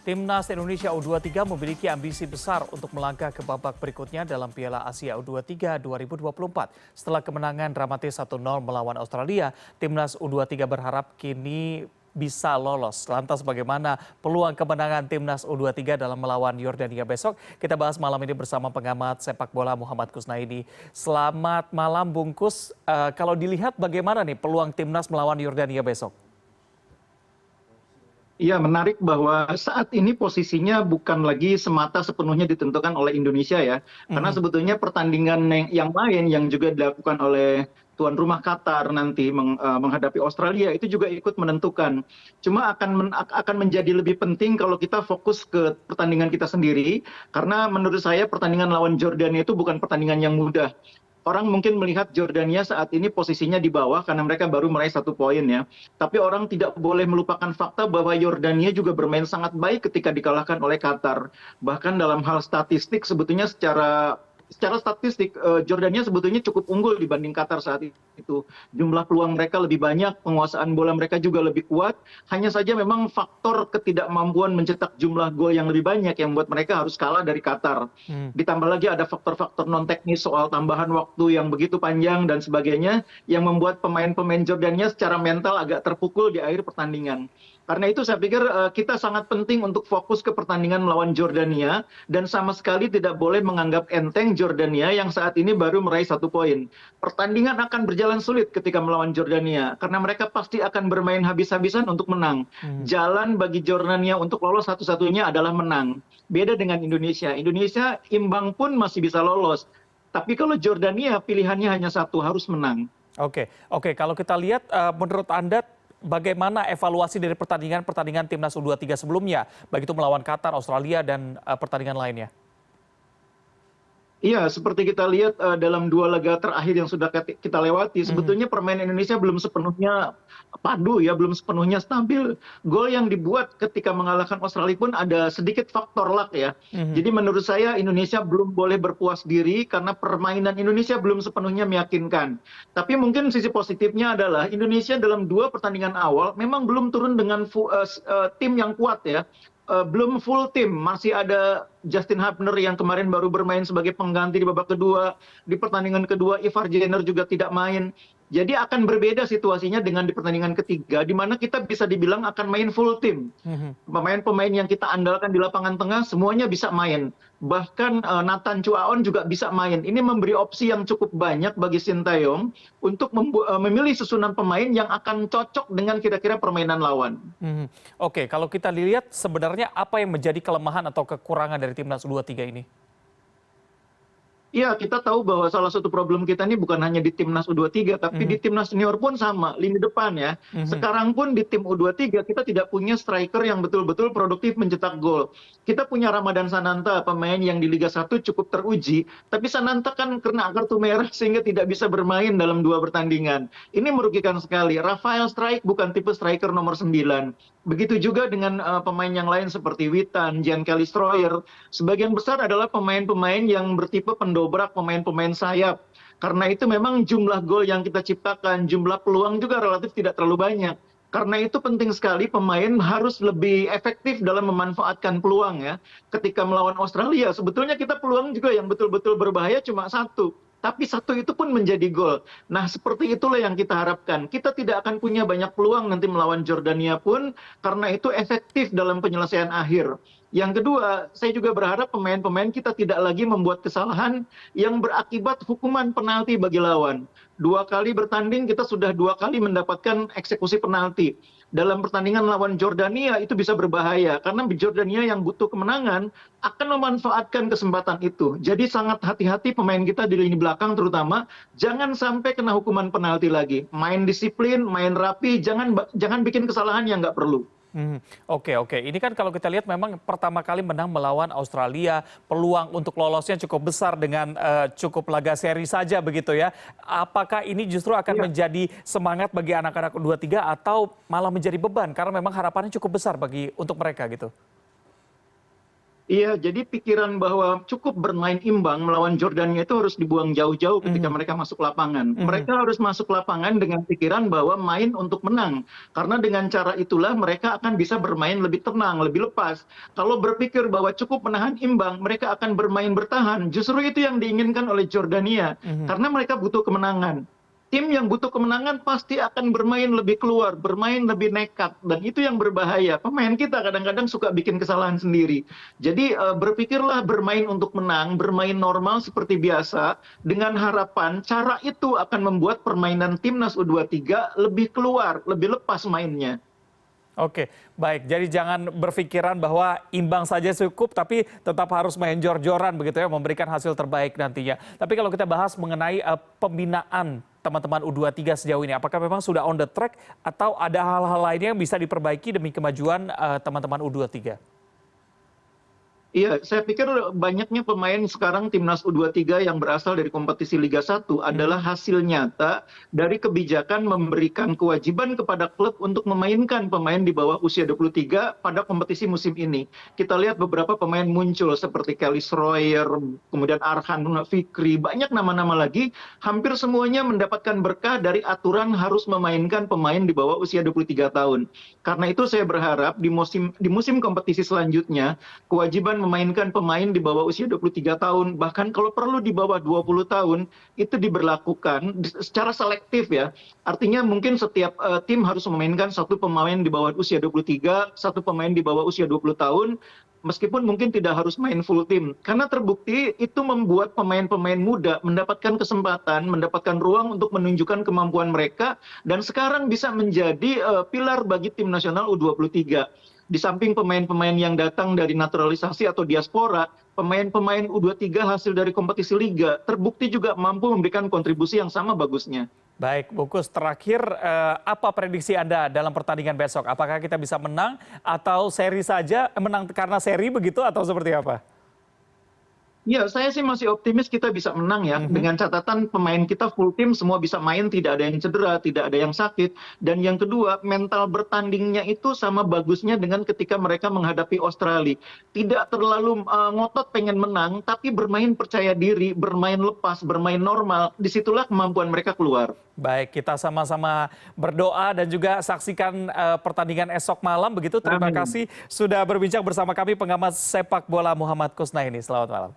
Timnas Indonesia U23 memiliki ambisi besar untuk melangkah ke babak berikutnya dalam Piala Asia U23 2024. Setelah kemenangan dramatis 1-0 melawan Australia, Timnas U23 berharap kini bisa lolos. Lantas bagaimana peluang kemenangan Timnas U23 dalam melawan Yordania besok? Kita bahas malam ini bersama pengamat sepak bola Muhammad Kusnaidi. Selamat malam Bung Kus. Kalau dilihat bagaimana nih peluang Timnas melawan Yordania besok? Iya, menarik bahwa saat ini posisinya bukan lagi semata sepenuhnya ditentukan oleh Indonesia ya. Karena sebetulnya pertandingan yang lain yang juga dilakukan oleh tuan rumah Qatar nanti menghadapi Australia itu juga ikut menentukan. Cuma akan menjadi lebih penting kalau kita fokus ke pertandingan kita sendiri. Karena menurut saya pertandingan lawan Jordania itu bukan pertandingan yang mudah. Orang mungkin melihat Jordania saat ini posisinya di bawah karena mereka baru meraih 1 poin ya. Tapi orang tidak boleh melupakan fakta bahwa Yordania juga bermain sangat baik ketika dikalahkan oleh Qatar. Bahkan dalam hal statistik sebetulnya secara statistik Jordania sebetulnya cukup unggul dibanding Qatar saat itu. Jumlah peluang mereka lebih banyak, penguasaan bola mereka juga lebih kuat. Hanya saja memang faktor ketidakmampuan mencetak jumlah gol yang lebih banyak yang membuat mereka harus kalah dari Qatar. Ditambah lagi ada faktor-faktor non teknis soal tambahan waktu yang begitu panjang dan sebagainya yang membuat pemain-pemain Jordania secara mental agak terpukul di akhir pertandingan. Karena itu saya pikir kita sangat penting untuk fokus ke pertandingan melawan Jordania dan sama sekali tidak boleh menganggap enteng Jordania yang saat ini baru meraih 1 poin. Pertandingan akan berjalan sulit ketika melawan Jordania karena mereka pasti akan bermain habis-habisan untuk menang. Jalan bagi Jordania untuk lolos satu-satunya adalah menang. Beda dengan Indonesia. Indonesia imbang pun masih bisa lolos. Tapi kalau Jordania pilihannya hanya satu, harus menang. Oke. Kalau kita lihat menurut Anda bagaimana evaluasi dari pertandingan Timnas U23 sebelumnya, baik itu melawan Qatar, Australia, dan pertandingan lainnya? Iya, seperti kita lihat dalam 2 laga terakhir yang sudah kita lewati, sebetulnya permainan Indonesia belum sepenuhnya padu ya, belum sepenuhnya stabil. Gol yang dibuat ketika mengalahkan Australia pun ada sedikit faktor luck ya. Jadi menurut saya Indonesia belum boleh berpuas diri karena permainan Indonesia belum sepenuhnya meyakinkan. Tapi mungkin sisi positifnya adalah Indonesia dalam 2 pertandingan awal memang belum turun dengan tim yang kuat ya. Belum full tim, masih ada Justin Hubner yang kemarin baru bermain sebagai pengganti di babak kedua. Di pertandingan kedua, Ivar Jenner juga tidak main. Jadi akan berbeda situasinya dengan di pertandingan ketiga, di mana kita bisa dibilang akan main full tim. Pemain-pemain yang kita andalkan di lapangan tengah semuanya bisa main. Bahkan Nathan Chuaon juga bisa main. Ini memberi opsi yang cukup banyak bagi Sintayong untuk memilih susunan pemain yang akan cocok dengan kira-kira permainan lawan. Oke, kalau kita lihat sebenarnya apa yang menjadi kelemahan atau kekurangan dari Timnas U23 ini? Iya, kita tahu bahwa salah satu problem kita ini bukan hanya di Timnas U23, tapi di Timnas Senior pun sama, lini depan ya. Sekarang pun di tim U23 kita tidak punya striker yang betul-betul produktif mencetak gol. Kita punya Ramadan Sananta, pemain yang di Liga 1 cukup teruji, tapi Sananta kan kena kartu merah sehingga tidak bisa bermain dalam 2 pertandingan. Ini merugikan sekali. Rafael Struijk bukan tipe striker nomor 9. Begitu juga dengan pemain yang lain seperti Witan, Jan Kelly Stroyer. Sebagian besar adalah pemain-pemain yang bertipe pendobrak pemain-pemain sayap. Karena itu memang jumlah gol yang kita ciptakan, jumlah peluang juga relatif tidak terlalu banyak. Karena itu penting sekali pemain harus lebih efektif dalam memanfaatkan peluang ya. Ketika melawan Australia, sebetulnya kita peluang juga yang betul-betul berbahaya cuma 1. Tapi 1 itu pun menjadi gol. Nah, seperti itulah yang kita harapkan. Kita tidak akan punya banyak peluang nanti melawan Jordania pun, karena itu efektif dalam penyelesaian akhir. Yang kedua, saya juga berharap pemain-pemain kita tidak lagi membuat kesalahan yang berakibat hukuman penalti bagi lawan. 2 kali bertanding, kita sudah 2 kali mendapatkan eksekusi penalti. Dalam pertandingan lawan Jordania itu bisa berbahaya karena Jordania yang butuh kemenangan akan memanfaatkan kesempatan itu. Jadi sangat hati-hati pemain kita di lini belakang terutama jangan sampai kena hukuman penalti lagi. Main disiplin, main rapi, jangan bikin kesalahan yang nggak perlu. Oke. Ini kan kalau kita lihat memang pertama kali menang melawan Australia, peluang untuk lolosnya cukup besar dengan cukup laga seri saja begitu ya. Apakah ini justru akan menjadi semangat bagi anak-anak U23 atau malah menjadi beban karena memang harapannya cukup besar untuk mereka gitu? Iya, jadi pikiran bahwa cukup bermain imbang melawan Jordania itu harus dibuang jauh-jauh ketika Mhm, mereka masuk lapangan. mhm. Mereka harus masuk lapangan dengan pikiran bahwa main untuk menang. Karena dengan cara itulah mereka akan bisa bermain lebih tenang, lebih lepas. Kalau berpikir bahwa cukup menahan imbang, mereka akan bermain bertahan. Justru itu yang diinginkan oleh Jordania. Mhm. Karena mereka butuh kemenangan. Tim yang butuh kemenangan pasti akan bermain lebih keluar, bermain lebih nekat. Dan itu yang berbahaya. Pemain kita kadang-kadang suka bikin kesalahan sendiri. Jadi berpikirlah bermain untuk menang, bermain normal seperti biasa, dengan harapan cara itu akan membuat permainan timnas U23 lebih keluar, lebih lepas mainnya. Oke, baik. Jadi jangan berpikiran bahwa imbang saja cukup, tapi tetap harus main jor-joran begitu ya, memberikan hasil terbaik nantinya. Tapi kalau kita bahas mengenai pembinaan teman-teman U23 sejauh ini, apakah memang sudah on the track atau ada hal-hal lainnya yang bisa diperbaiki demi kemajuan teman-teman U23? Iya, saya pikir banyaknya pemain sekarang timnas U23 yang berasal dari kompetisi Liga 1 adalah Mhm. hasil nyata dari kebijakan memberikan kewajiban kepada klub untuk memainkan pemain di bawah usia 23 pada kompetisi musim ini. Kita lihat beberapa pemain muncul seperti Kelly Schroyer, kemudian Arhan Fikri, banyak nama-nama lagi, hampir semuanya mendapatkan berkah dari aturan harus memainkan pemain di bawah usia 23 tahun. Karena itu saya berharap di musim kompetisi selanjutnya kewajiban memainkan pemain di bawah usia 23 tahun, bahkan kalau perlu di bawah 20 tahun, itu diberlakukan secara selektif ya. Artinya mungkin setiap tim harus memainkan satu pemain di bawah usia 23, satu pemain di bawah usia 20 tahun, meskipun mungkin tidak harus main full tim. Karena terbukti itu membuat pemain-pemain muda mendapatkan kesempatan, mendapatkan ruang untuk menunjukkan kemampuan mereka, dan sekarang bisa menjadi pilar bagi tim nasional U23. Di samping pemain-pemain yang datang dari naturalisasi atau diaspora, pemain-pemain U23 hasil dari kompetisi liga terbukti juga mampu memberikan kontribusi yang sama bagusnya. Baik, Bungkus, terakhir apa prediksi Anda dalam pertandingan besok? Apakah kita bisa menang atau seri saja, menang karena seri begitu atau seperti apa? Ya, saya sih masih optimis kita bisa menang ya. Mhm. Dengan catatan pemain kita full tim semua bisa main, tidak ada yang cedera, tidak ada yang sakit. Dan yang kedua, mental bertandingnya itu sama bagusnya dengan ketika mereka menghadapi Australia. Tidak terlalu ngotot pengen menang, tapi bermain percaya diri, bermain lepas, bermain normal. Disitulah kemampuan mereka keluar. Baik, kita sama-sama berdoa dan juga saksikan pertandingan esok malam begitu. Terima Amin. kasih sudah berbincang bersama kami pengamat sepak bola Muhammad Kusnaini. Selamat malam.